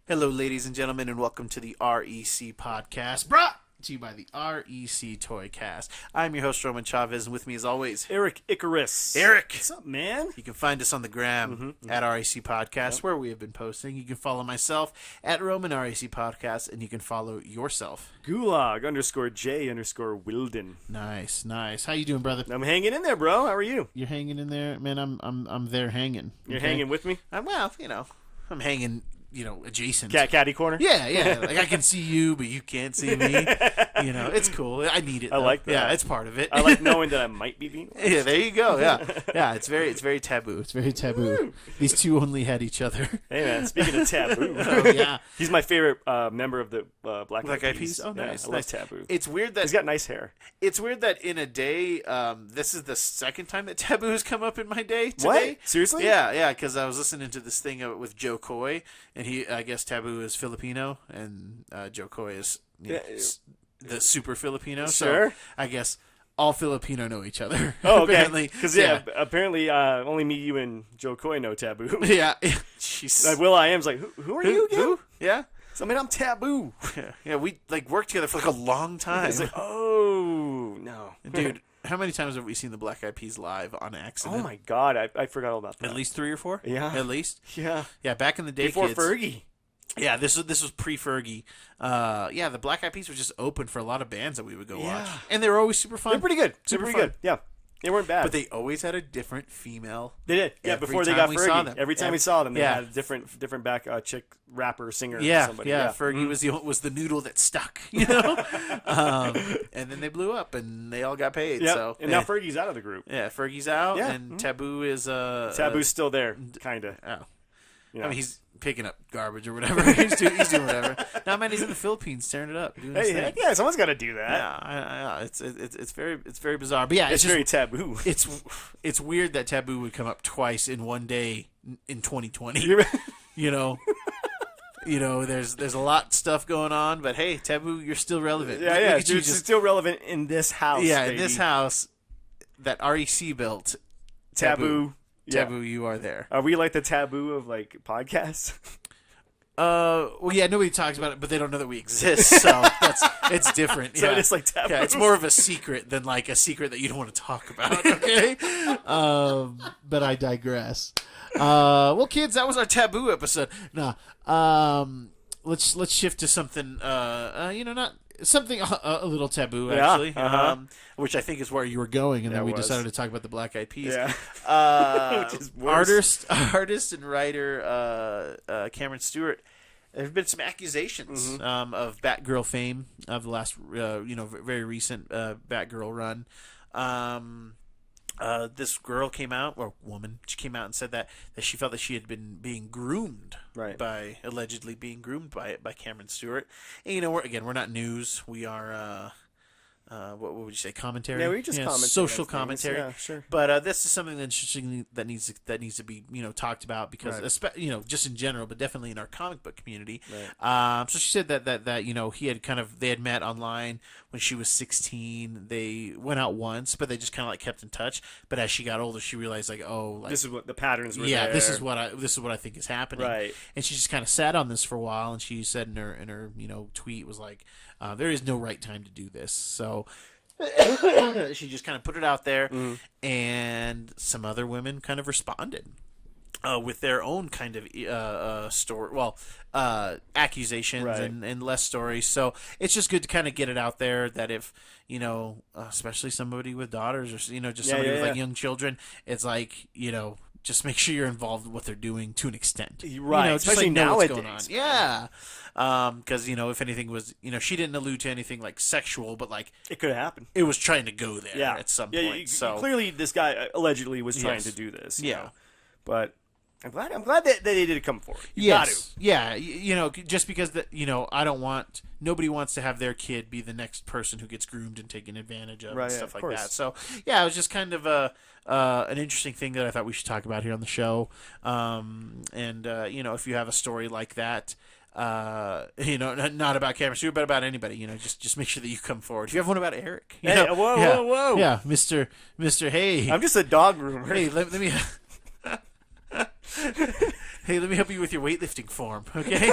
Hello, ladies and gentlemen, and welcome to the REC podcast, brought to you by the REC Toy Cast. I'm your host, Roman Chavez, and with me, as always, Eric Icarus. Eric. What's up, man? You can find us on the gram at REC Podcast, where we have been posting. You can follow myself at Roman REC Podcast, and you can follow yourself. Gulag_J_Wilden. Nice. How you doing, brother? I'm hanging in there, bro. How are you? You're hanging in there, man. I'm there hanging. You're hanging with me? I'm hanging. Adjacent. Caddy corner? Yeah. Like, I can see you, but you can't see me. It's cool. I need it, though. I like that. Yeah, it's part of it. I like knowing that I might be being watched. Yeah, there you go. Yeah. It's very taboo. It's very taboo. These two only had each other. Hey, man, speaking of Taboo. Oh, yeah. He's my favorite member of the Black Eyed Peas. Oh, nice. I love Taboo. It's weird that... He's got nice hair. It's weird that in a day, this is the second time that Taboo has come up in my day today. What? Seriously? Yeah, because I was listening to this thing with Joe Coy, and I guess Taboo is Filipino, and Joe Coy is the super Filipino. Sure. So I guess all Filipino know each other. Oh, okay. Apparently. Because, apparently only me, you, and Joe Coy know Taboo. Yeah. Jeez. Like, Will.I.Am's like, who are you again? Who? Yeah. So, I mean, I'm Taboo. Yeah, we worked together for a long time. It's like, oh, no. Dude, how many times have we seen the Black Eyed Peas live on accident? Oh, my God. I forgot all about that. At least 3 or 4? Yeah. At least? Yeah. Yeah, back in the day, Before kids. Fergie. Yeah, this was pre-Fergie. The Black Eyed Peas were just open for a lot of bands that we would go watch. And they were always super fun. They're pretty good. Super They're fun. pretty good. Yeah. They weren't bad. But they always had a different female. They did. Yeah, every before they time got we saw Fergie. them. Every time we saw them, they Yeah. had a different back chick rapper, singer, Yeah, somebody. yeah. Fergie was the noodle that stuck, and then they blew up, and they all got paid. Yep. So And now Fergie's out of the group. yeah, Fergie's out, Yeah. and Taboo is Taboo's still there, kind of. Oh. You know. I mean, he's picking up garbage or whatever. he's doing whatever. Now, man, he's in the Philippines tearing it up. Doing his thing. Yeah, someone's got to do that. Yeah, it's very bizarre. But yeah, It's just, very taboo. It's weird that Taboo would come up twice in one day in 2020. There's a lot of stuff going on, but hey, Taboo, you're still relevant. Yeah, Look yeah. at you It's still relevant in this house. yeah, baby. in this house that REC built. Taboo. Taboo, you are there. Are we like the taboo of like podcasts? Well, yeah, nobody talks about it, but they don't know that we exist, so it's different. So yeah. it's like taboo. Yeah, it's more of a secret than like a secret that you don't want to talk about. Okay, but I digress. Well, kids, that was our Taboo episode. Nah, let's shift to something. Not something a little taboo actually. Uh-huh. Which I think is where you were going, and then we was. decided to talk about the Black Eyed Peas. Yeah. Which is worse. Artist and writer Cameron Stewart. There have been some accusations of Batgirl fame of the last, very recent Batgirl run. This girl came out, or woman, she came out and said that she felt that she had been being groomed, Right. allegedly being groomed by Cameron Stewart. And we're not news. We are. What would you say? Commentary? Yeah, we just commentate social on things. commentary. Yeah, sure. But this is something that's interesting that needs to be talked about because just in general, but definitely in our comic book community. Right. So she said that they had met online when she was 16. They went out once, but they just kind of like kept in touch. But as she got older, she realized this is what the patterns were. Yeah, there. this is what I think is happening. Right. And she just kind of sat on this for a while, and she said in her tweet was like, there is no right time to do this. So she just kind of put it out there, and some other women kind of responded with their own kind of story. Well, accusations and less stories. So it's just good to kind of get it out there that if especially somebody with daughters or just somebody with like young children, it's like just make sure you're involved with what they're doing to an extent. Right. Especially nowadays. What's going on. Yeah. Because, if anything was, she didn't allude to anything like sexual, but like it could have happened. It was trying to go there at some point. So clearly this guy allegedly was trying to do this. Yeah. But I'm glad that they did come forward. Yes. Yeah. Just because I don't want, nobody wants to have their kid be the next person who gets groomed and taken advantage of and stuff like that. So yeah, it was just kind of an interesting thing that I thought we should talk about here on the show. If you have a story like that, not about Cameron Stewart, but about anybody, just make sure that you come forward. If you have one about Eric, whoa. Yeah, Mr. Hey. I'm just a dog groomer. Hey, let me Hey, let me help you with your weightlifting form, okay?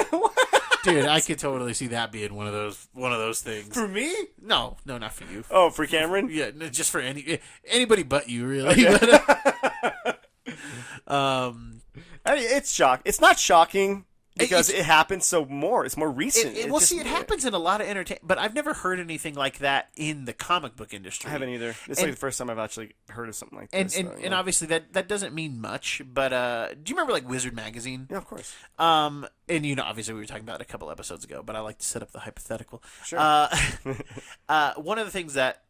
Dude, I could totally see that being one of those things. For me? No, not for you. Oh, for Cameron? Yeah, no, just for anybody but you, really. Okay. But, I mean, it's not shocking because it happens it's more recent. it happens in a lot of entertainment, but I've never heard anything like that in the comic book industry. I haven't either. It's like the first time I've actually heard of something like this. And obviously that doesn't mean much, but do you remember like Wizard magazine? Yeah, of course. And obviously we were talking about it a couple episodes ago, but I like to set up the hypothetical. Sure. One of the things that,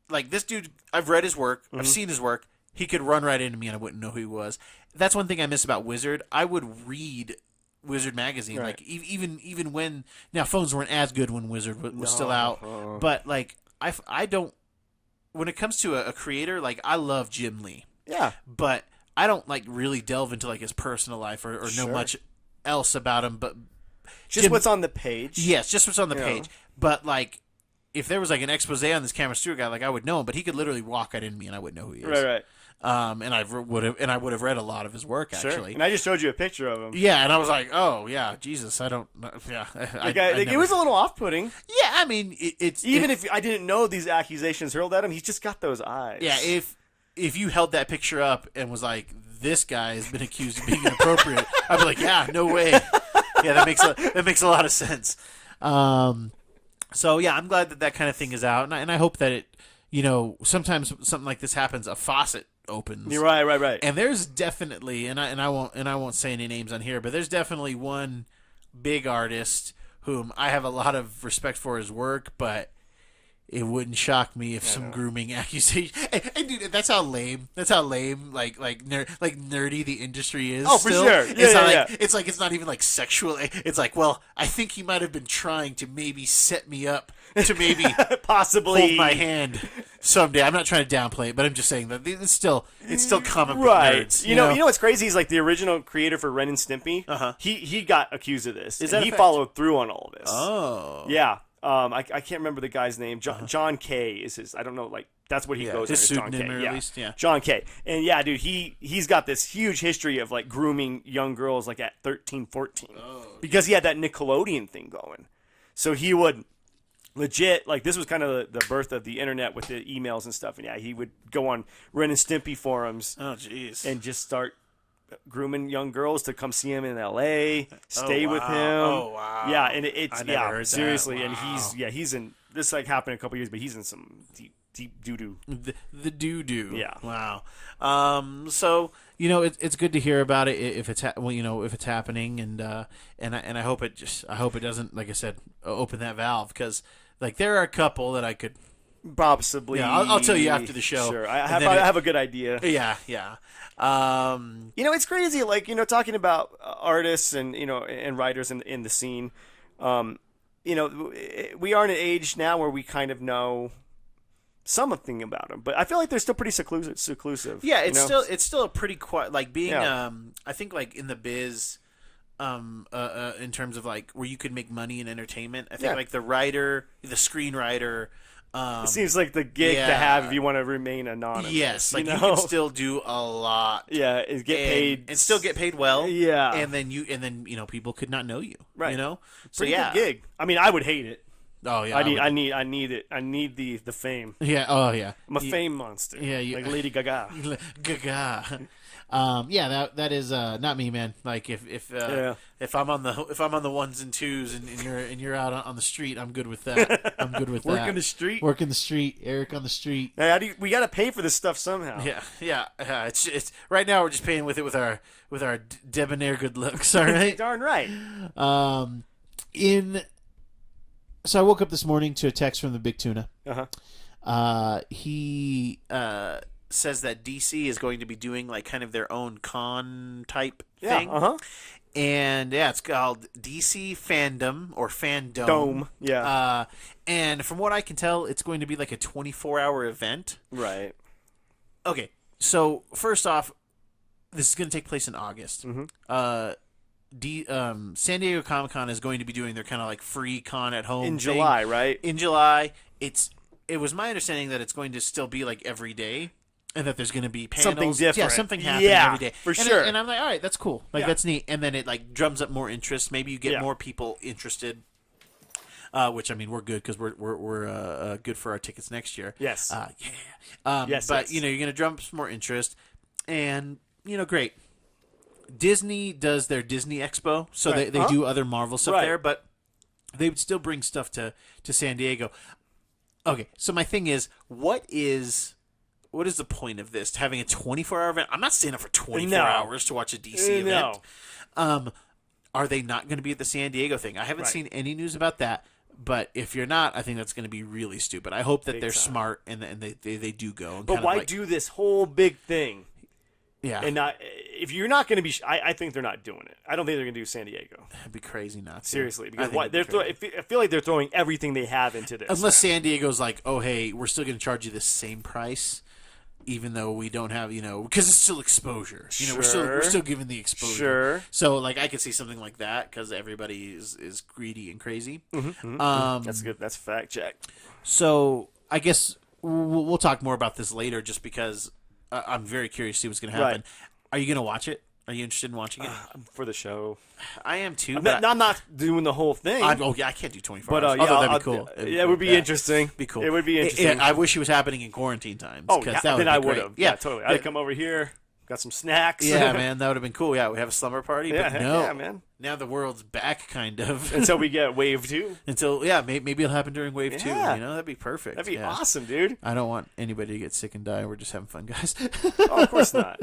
like, this dude, I've read his work, I've seen his work. He could run right into me and I wouldn't know who he was. That's one thing I miss about Wizard. I would read Wizard magazine, right. like even when now phones weren't as good when Wizard was still out, but like I don't. When it comes to a creator, like, I love Jim Lee. Yeah, but I don't like really delve into like his personal life or know much else about him. But just what's on the page. Yes, just what's on the page. But like, if there was like an expose on this Cameron Stewart guy, like, I would know him, but he could literally walk right into me and I wouldn't know who he is. Right. And I would have read a lot of his work, actually. Sure. And I just showed you a picture of him. Yeah, and I was like, oh yeah, Jesus, I don't. Yeah, it was a little off-putting. Yeah, I mean, it's if I didn't know these accusations hurled at him, he's just got those eyes. Yeah, if you held that picture up and was like, this guy has been accused of being inappropriate, I'd be like, yeah, no way. Yeah, that makes a lot of sense. So yeah, I'm glad that kind of thing is out, and I hope that it, sometimes something like this happens, a faucet opens. You're right. And there's definitely, and I won't say any names on here, but there's definitely one big artist whom I have a lot of respect for his work, but it wouldn't shock me if some grooming accusation. And dude, that's how lame, like nerdy the industry is. Oh, still. for sure. Yeah. It's like it's not even like sexual. It's like, well, I think he might have been trying to maybe set me up to maybe possibly hold my hand someday. I'm not trying to downplay it, but I'm just saying that it's still comic book right. nerds. You know what's crazy? He's like the original creator for Ren and Stimpy. He got accused of this. And he followed through on all of this. Oh. Yeah. I can't remember the guy's name. John K is his. I don't know. Like, that's what he goes under. His John pseudonym, K. or at least, yeah. John K. And yeah, dude, he's got this huge history of like grooming young girls like at 13, 14. Because he had that Nickelodeon thing going. So he would legit, like, this was kind of the birth of the internet with the emails and stuff. And yeah, he would go on Ren and Stimpy forums. Oh, jeez. And just start grooming young girls to come see him in L.A., stay with him. Oh, wow. Yeah, and it's heard seriously, that. and Wow. he's in this, like, happened a couple years, but he's in some deep doo doo. The doo-doo. Yeah. Wow. So it's good to hear about it if it's if it's happening, and I hope it doesn't, like I said, open that valve, because like there are a couple that I could. Possibly. Yeah, I'll tell you after the show. Sure, I have a good idea. Yeah. It's crazy, like, talking about artists and and writers in the scene. We are in an age now where we kind of know something about them, but I feel like they're still pretty seclusive. Yeah, it's still a pretty quiet, like, being I think, like, in the biz, in terms of like where you could make money in entertainment. I think like the writer, the screenwriter. It seems like the gig to have if you want to remain anonymous. Yes, like you can still do a lot. Yeah, and get paid and still get paid well. Yeah, and then people could not know you. Right. So pretty good gig. I mean, I would hate it. Oh yeah, I need it. I need the fame. Yeah. Oh yeah. I'm a fame monster. Yeah. Like Lady Gaga. Gaga. That is not me, man. Like if I'm on the ones and twos and you're out on the street, I'm good with that. I'm good with that. Working the street, Eric on the street. Hey, we got to pay for this stuff somehow. Yeah. It's right now we're just paying with our debonair good looks. All right. Darn right. So I woke up this morning to a text from the Big Tuna. He says that DC is going to be doing like kind of their own con type thing. And it's called DC Fandom or Fandom. Dome. Yeah. And from what I can tell, it's going to be like a 24-hour event. Right. Okay. So first off, this is going to take place in August. San Diego Comic-Con is going to be doing their kind of like free con at home in thing. July, right? In July. It was my understanding that it's going to still be like every day. and that there's going to be panels. Something different. Yeah, something happening every day. For and sure. And I'm like, all right, that's cool. Like, that's neat. And then it, like, drums up more interest. Maybe you get more people interested. Which, I mean, we're good because we're good for our tickets next year. Yes. Yes. But, you know, you're going to drum up some more interest. And, you know, great. Disney does their Disney Expo. So they do other Marvel stuff there. But they would still bring stuff to San Diego. Okay. So my thing is, what is the point of this? Having a 24-hour event? I'm not staying up for 24 hours to watch a DC event. Are they not going to be at the San Diego thing? I haven't seen any news about that. But if you're not, I think that's going to be really stupid. I hope that they're smart and they do go. And but why do this whole big thing? Yeah. And if you're not going to be, I think they're not doing it. I don't think they're going to do San Diego. It'd be crazy not to. Seriously, because I feel like they're throwing everything they have into this. Unless San Diego's like, oh hey, we're still going to charge you the same price, even though we don't have, you know, because it's still exposure. You know, we're still giving the exposure. Sure. So like, I could see something like that because everybody is greedy and crazy. That's good. That's a fact check. So I guess we'll talk more about this later, just because I'm very curious to see what's going to happen. Right. Are you going to watch it? Are you interested in watching it? For the show. I am too. I'm not doing the whole thing. I can't do 24 hours. Although that'd be cool. It would be interesting. Be cool. It would be interesting. I wish it was happening in quarantine times. Oh, yeah. That Then I would have. Yeah, totally. I'd come over here, got some snacks. Yeah, man, that would have been cool. Yeah, we have a slumber party. But no, yeah, man. Now the world's back, kind of. Until we get wave 2. Maybe it'll happen during wave 2. You know, that'd be perfect. That'd be awesome, dude. I don't want anybody to get sick and die. We're just having fun, guys. Oh, of course not.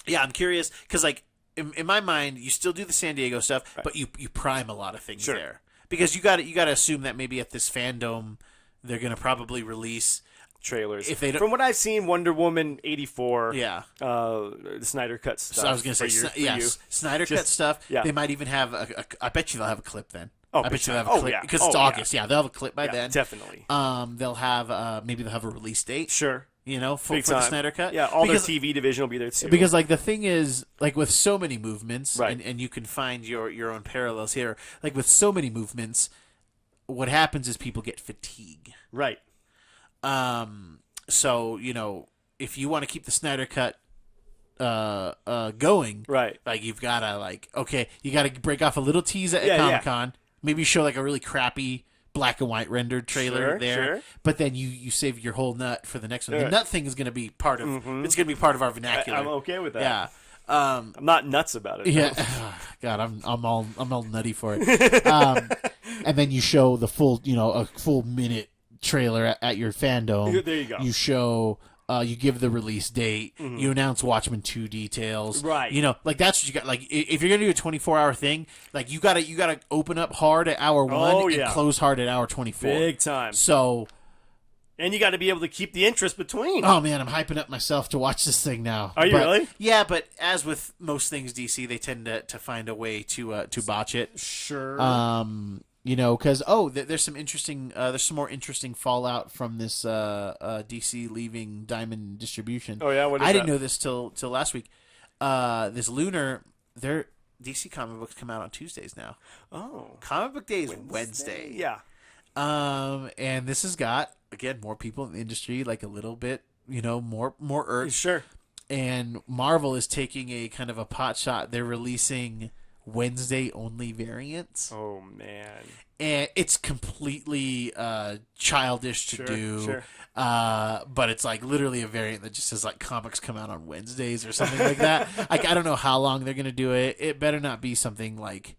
Yeah, I'm curious because, like, in my mind, you still do the San Diego stuff, but you prime a lot of things there because you got to assume that maybe at this fandom they're going to probably release trailers. If they don't, from what I've seen, Wonder Woman 84. Yeah. The Snyder Cut stuff. So I was going to say, yes, Snyder Cut stuff. Yeah. They might even have I bet you they'll have a clip then. Oh, I bet you they'll have a clip because it's August. Yeah, they'll have a clip by then. Definitely. They'll have maybe they'll have a release date. Sure. You know, for the Snyder Cut. Yeah, their TV division will be there too. Because, like, the thing is, like, with so many movements, right. and you can find your own parallels here, like, with so many movements, what happens is people get fatigue. Right. So, you know, if you want to keep the Snyder Cut going, right, like, you've got to, like, okay, you got to break off a little tease at Comic-Con, maybe show, like, a really crappy black and white rendered trailer there, but then you save your whole nut for the next one. The nut thing is going to be part of it's going to to be part of our vernacular. I'm okay with that. Yeah, I'm not nuts about it. Yeah, God, I'm all nutty for it. And then you show the full, you know, a full minute trailer at your fandom. There you go. You show. You give the release date. You announce Watchmen 2 details. Right. You know, like that's what you got. Like if you're gonna do a 24-hour thing, like you gotta open up hard at hour 1 and close hard at hour 24. Big time. So. And you got to be able to keep the interest between. Oh man, I'm hyping up myself to watch this thing now. Are you really? Yeah, but as with most things DC, they tend to find a way to botch it. Sure. You know, because there's some more interesting fallout from this DC leaving Diamond Distribution. Oh yeah, what is I didn't know this till last week. This Lunar, their DC comic books come out on Tuesdays now. Oh, comic book day is Wednesday. Yeah. And this has got again more people in the industry, like a little bit, you know, more urge. Sure. And Marvel is taking a kind of a pot shot. They're releasing Wednesday only variants. Oh man. And it's completely childish to do. Sure. But it's like literally a variant that just says like comics come out on Wednesdays or something like that. Like I don't know how long they're gonna do it. It better not be something like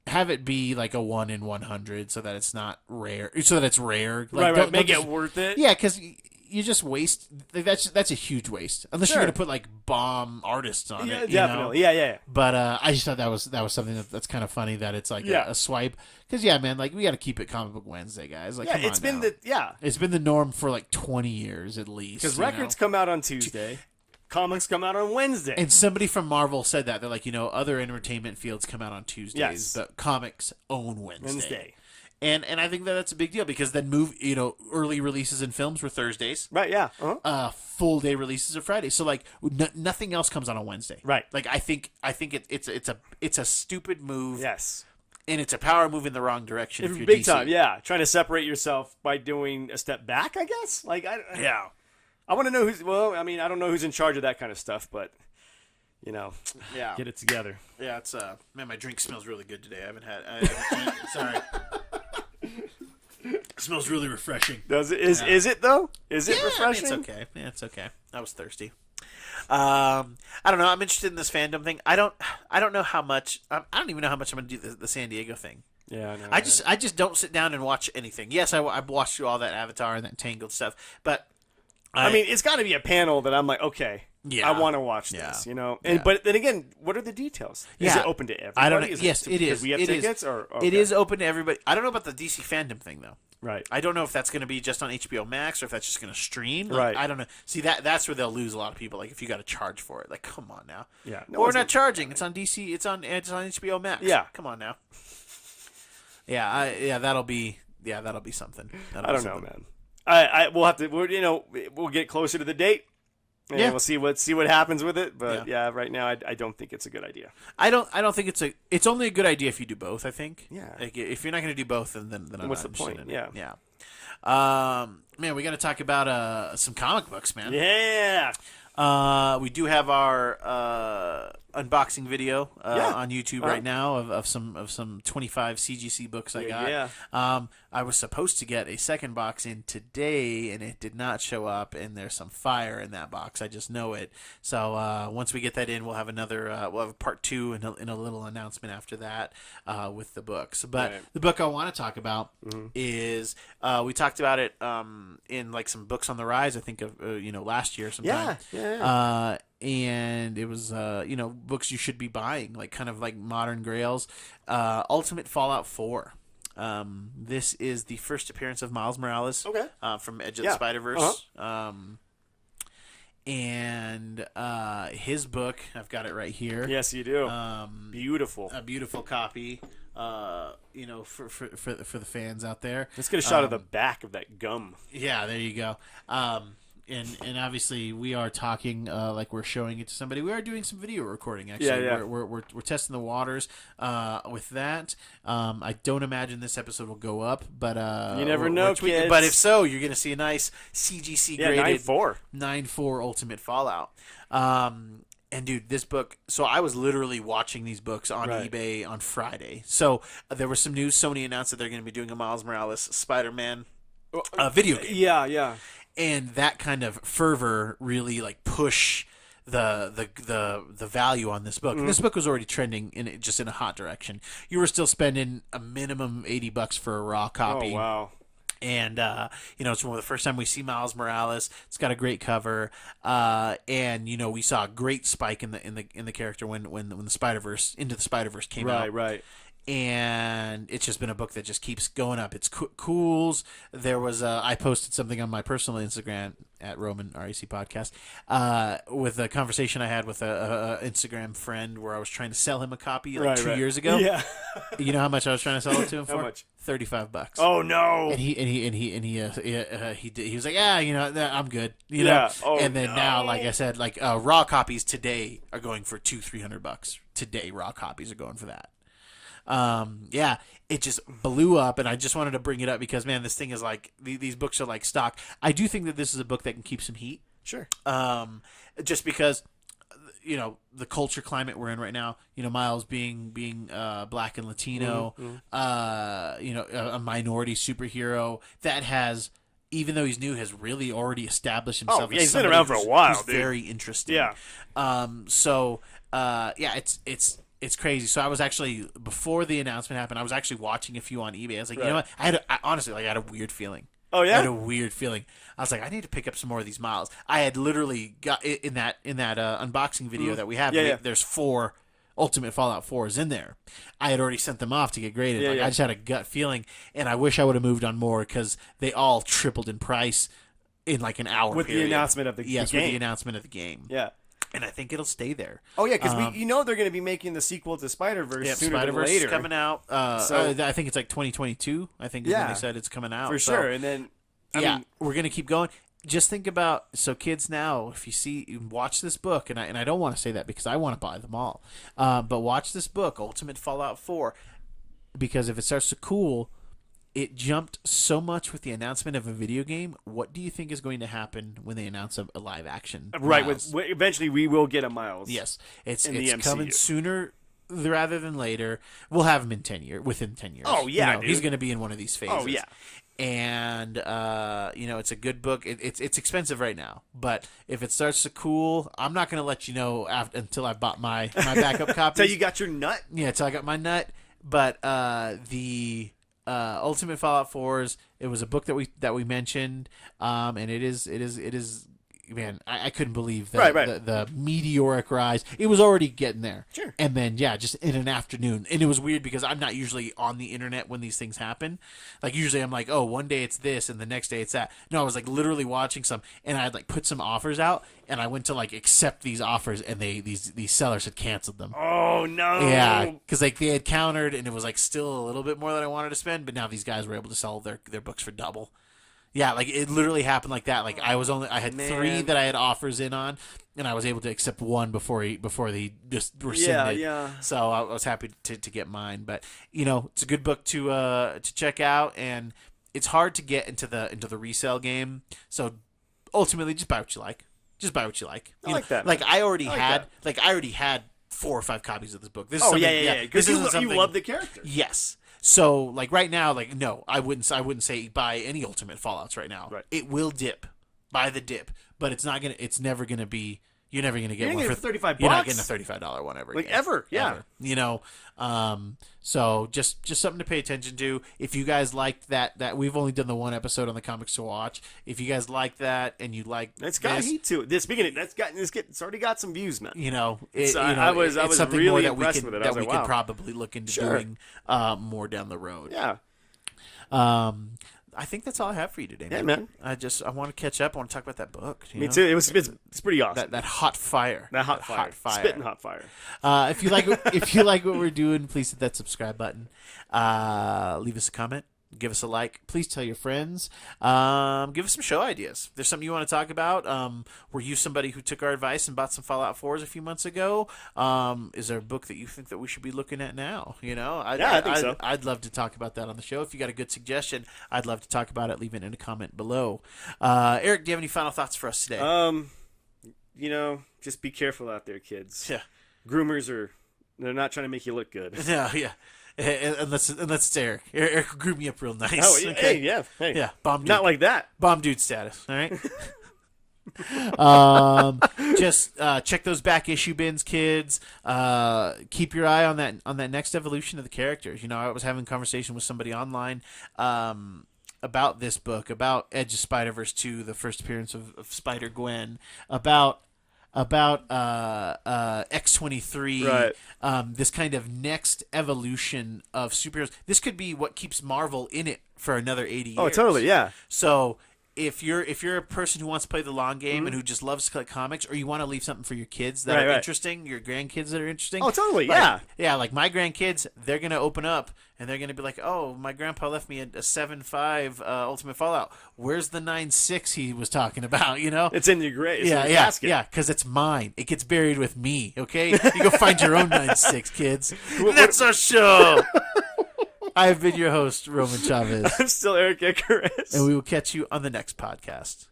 have it be like a 1 in 100 so that it's not rare. So that it's rare. Like, right. Make it worth it. Yeah, because you just waste. Like, that's a huge waste. Unless you're gonna put like bomb artists on it. Definitely. You know? Yeah. But I just thought that was something that's kind of funny that it's like a swipe. Because man, like we got to keep it Comic Book Wednesday, guys. Like, it's been it's been the norm for like 20 years at least. Because records come out on Tuesday. Comics come out on Wednesday. And somebody from Marvel said that. They're like, other entertainment fields come out on Tuesdays, but comics own Wednesday. And I think that's a big deal because then early releases in films were Thursdays. Right, yeah. Uh-huh. Full day releases are Fridays. So like nothing else comes out on Wednesday. Right. Like I think it's a stupid move. Yes. And it's a power move in the wrong direction if you're big DC. Time, yeah. Trying to separate yourself by doing a step back, I guess. I want to know who's. Well, I mean, I don't know who's in charge of that kind of stuff, but Yeah. get it together. Yeah, it's man, my drink smells really good today. I haven't eaten. Sorry. It smells really refreshing. Does it? Is it though? Is it refreshing? It's okay. Yeah, it's okay. I was thirsty. I don't know. I'm interested in this fandom thing. I don't know how much. I don't even know how much I'm going to do the San Diego thing. Yeah, I know. I just don't sit down and watch anything. Yes, I watched through all that Avatar and that Tangled stuff, but I mean, it's got to be a panel that I'm like, okay, Yeah. I want to watch this, And but then again, what are the details? Is Yeah. it open to everybody? I don't know. Is Yes, it is. We have It tickets, is. or It is open to everybody. I don't know about the DC fandom thing though. right. I don't know if that's going to be just on HBO Max or if that's just going to stream. Like, Right. I don't know. See, that's where they'll lose a lot of people. Like if you got to charge for it. Like, come on now. Yeah. No, we're not charging. It's on DC. It's on HBO Max. Yeah. Come on now. Yeah. That'll be something. I don't know, man. I we'll have to. We'll get closer to the date. And Yeah. we'll see what happens with it. But right now I don't think it's a good idea. I don't think it's only a good idea if you do both. I think. Yeah. Like, if you're not going to do both, then I'm what's not the point? interested in it. Yeah. Yeah. Man, we got to talk about some comic books, man. Yeah. We do have our unboxing video on YouTube right now of some 25 CGC books I got. Yeah. I was supposed to get a second box in today, and it did not show up. And there's some fire in that box. I just know it. So once we get that in, we'll have another. We'll have part 2 and a little announcement after that with the books. But the book I want to talk about is we talked about it in like some books on the rise. I think of last year sometime. Yeah. And it was books you should be buying, like kind of like modern grails. Ultimate Fallout 4. This is the first appearance of Miles Morales. Okay. From Edge of the Spider-Verse. And his book, I've got it right here. Yes, you do. Beautiful. A beautiful copy. For the fans out there. Let's get a shot of the back of that gum. Yeah, there you go. And obviously we are talking like we're showing it to somebody. We are doing some video recording actually. Yeah. We're testing the waters with that. I don't imagine this episode will go up, but you never know, kids. But if so, you're gonna see a nice CGC graded 9.4 Ultimate Fallout. And dude, this book. So I was literally watching these books on eBay on Friday. So there was some news. Sony announced that they're going to be doing a Miles Morales Spider-Man video game. Yeah. And that kind of fervor really like push the value on this book. And this book was already trending in a hot direction. You were still spending a minimum $80 for a raw copy. Oh wow. And it's one of the first time we see Miles Morales. It's got a great cover, and we saw a great spike in the character when the Spider-Verse Into the Spider-Verse came out. Right. And it's just been a book that just keeps going up. It's cools. There was I posted something on my personal Instagram at Roman REC Podcast with a conversation I had with a Instagram friend where I was trying to sell him a copy 2 years ago. Yeah. You know how much I was trying to sell it to him for? How much? $35. Oh no! And he was like, I'm good. Oh, and then now, like I said, like raw copies today are going for $200-300. Today, raw copies are going for that. It just blew up, and I just wanted to bring it up because, man, this thing is like these books are like stock. I do think that this is a book that can keep some heat. Sure. Just because, the culture climate we're in right now. Miles being black and Latino, a minority superhero that has. Even though he's new, has really already established himself. Oh, yeah, he's been around for a while, dude. Very interesting. Yeah. It's crazy. So I was actually, before the announcement happened, I was actually watching a few on eBay. I was like, you know what? I honestly had a weird feeling. Oh yeah. I had a weird feeling. I was like, I need to pick up some more of these Miles. I had literally got in that unboxing video that we have. There's 4 Ultimate Fallout 4s in there. I had already sent them off to get graded. I just had a gut feeling, and I wish I would have moved on more because they all tripled in price in like an hour with period. the announcement of the game. With the announcement of the game. Yeah. And I think it'll stay there. Oh yeah, because they're going to be making the sequel to Spider-Verse sooner Spider-Verse than later. is coming out. I think it's like 2022. I think is when they said it's coming out for sure. And then I mean, we're going to keep going. Just think about kids now. If you watch this book, and I don't want to say that because I want to buy them all, but watch this book, Ultimate Fallout 4, because if it starts to cool, it jumped so much with the announcement of a video game. What do you think is going to happen when they announce a live action? Right. Miles? Eventually, we will get a Miles. Yes, it's in the coming MCU. sooner rather than later. We'll have him within 10 years. Oh, yeah, dude. He's going to be in one of these phases. Oh, yeah. And it's a good book. It's expensive right now, but if it starts to cool, I'm not going to let you know until I bought my backup copy. Till you got your nut. Yeah, till I got my nut. But the Ultimate Fallout 4s, it was a book that we mentioned, and it is. Man, I couldn't believe the meteoric rise. It was already getting there. Sure. And then, just in an afternoon. And it was weird because I'm not usually on the internet when these things happen. Like, usually I'm like, oh, one day it's this and the next day it's that. No, I was, like, literally watching some, and I had, like, put some offers out, and I went to, like, accept these offers, and these sellers had canceled them. Oh, no. Yeah, because, like, they had countered, and it was, like, still a little bit more than I wanted to spend, but now these guys were able to sell their books for double. Yeah, like it literally happened like that. Like I had 3 that I had offers in on, and I was able to accept one before they just rescinded. Yeah. So I was happy to get mine. But it's a good book to check out, and it's hard to get into the resale game. So ultimately, just buy what you like. Just buy what you like. I like that. Like I already had 4 or 5 copies of this book. This is Because you love the character. Yes. So, like right now, like no, I wouldn't say buy any Ultimate Fallouts right now. Right. It will dip, buy the dip, but it's never gonna be. You're never gonna get one for $35. You're not getting a $35 one ever. Like again. ever, yeah. Ever. So just something to pay attention to. If you guys liked that we've only done the one episode on the Comics to Watch. If you guys like that and you like, it's got heat to it. It's already got some views, man. I was something really more that impressed with it. That we like, could wow. probably look into doing more down the road. Yeah. I think that's all I have for you today, Yeah, man. I want to catch up. I want to talk about that book. Me too. It's pretty awesome. That hot fire. That hot fire. Spitting hot fire. If you like what we're doing, please hit that subscribe button. Leave us a comment. Give us a like. Please tell your friends. Give us some show ideas. If there's something you want to talk about. Were you somebody who took our advice and bought some Fallout 4s a few months ago? Is there a book that you think that we should be looking at now? I think so. I'd love to talk about that on the show. If you got a good suggestion, I'd love to talk about it. Leave it in a comment below. Eric, do you have any final thoughts for us today? Just be careful out there, kids. Yeah. Groomers they're not trying to make you look good. Yeah. Unless it's Eric. Eric will groom me up real nice. Oh, yeah. Okay? Hey. Yeah, bomb dude. Not like that. Bomb dude status, all right? Just check those back issue bins, kids. Keep your eye on that next evolution of the characters. I was having a conversation with somebody online about this book, about Edge of Spider-Verse 2, the first appearance of Spider-Gwen, about X-23, right. This kind of next evolution of superheroes. This could be what keeps Marvel in it for another 80 years. Oh, totally, yeah. So if you're a person who wants to play the long game and who just loves to collect comics, or you want to leave something for your kids that are interesting, your grandkids that are interesting. Oh, totally, Yeah, like my grandkids, they're going to open up and they're going to be like, oh, my grandpa left me a 7.5 Ultimate Fallout. Where's the 9.6 he was talking about, It's in your grave. Yeah, because it's mine. It gets buried with me, okay? You go find your own 9.6, kids. That's our show. I've been your host, Roman Chavez. I'm still Erik Icarus. And we will catch you on the next podcast.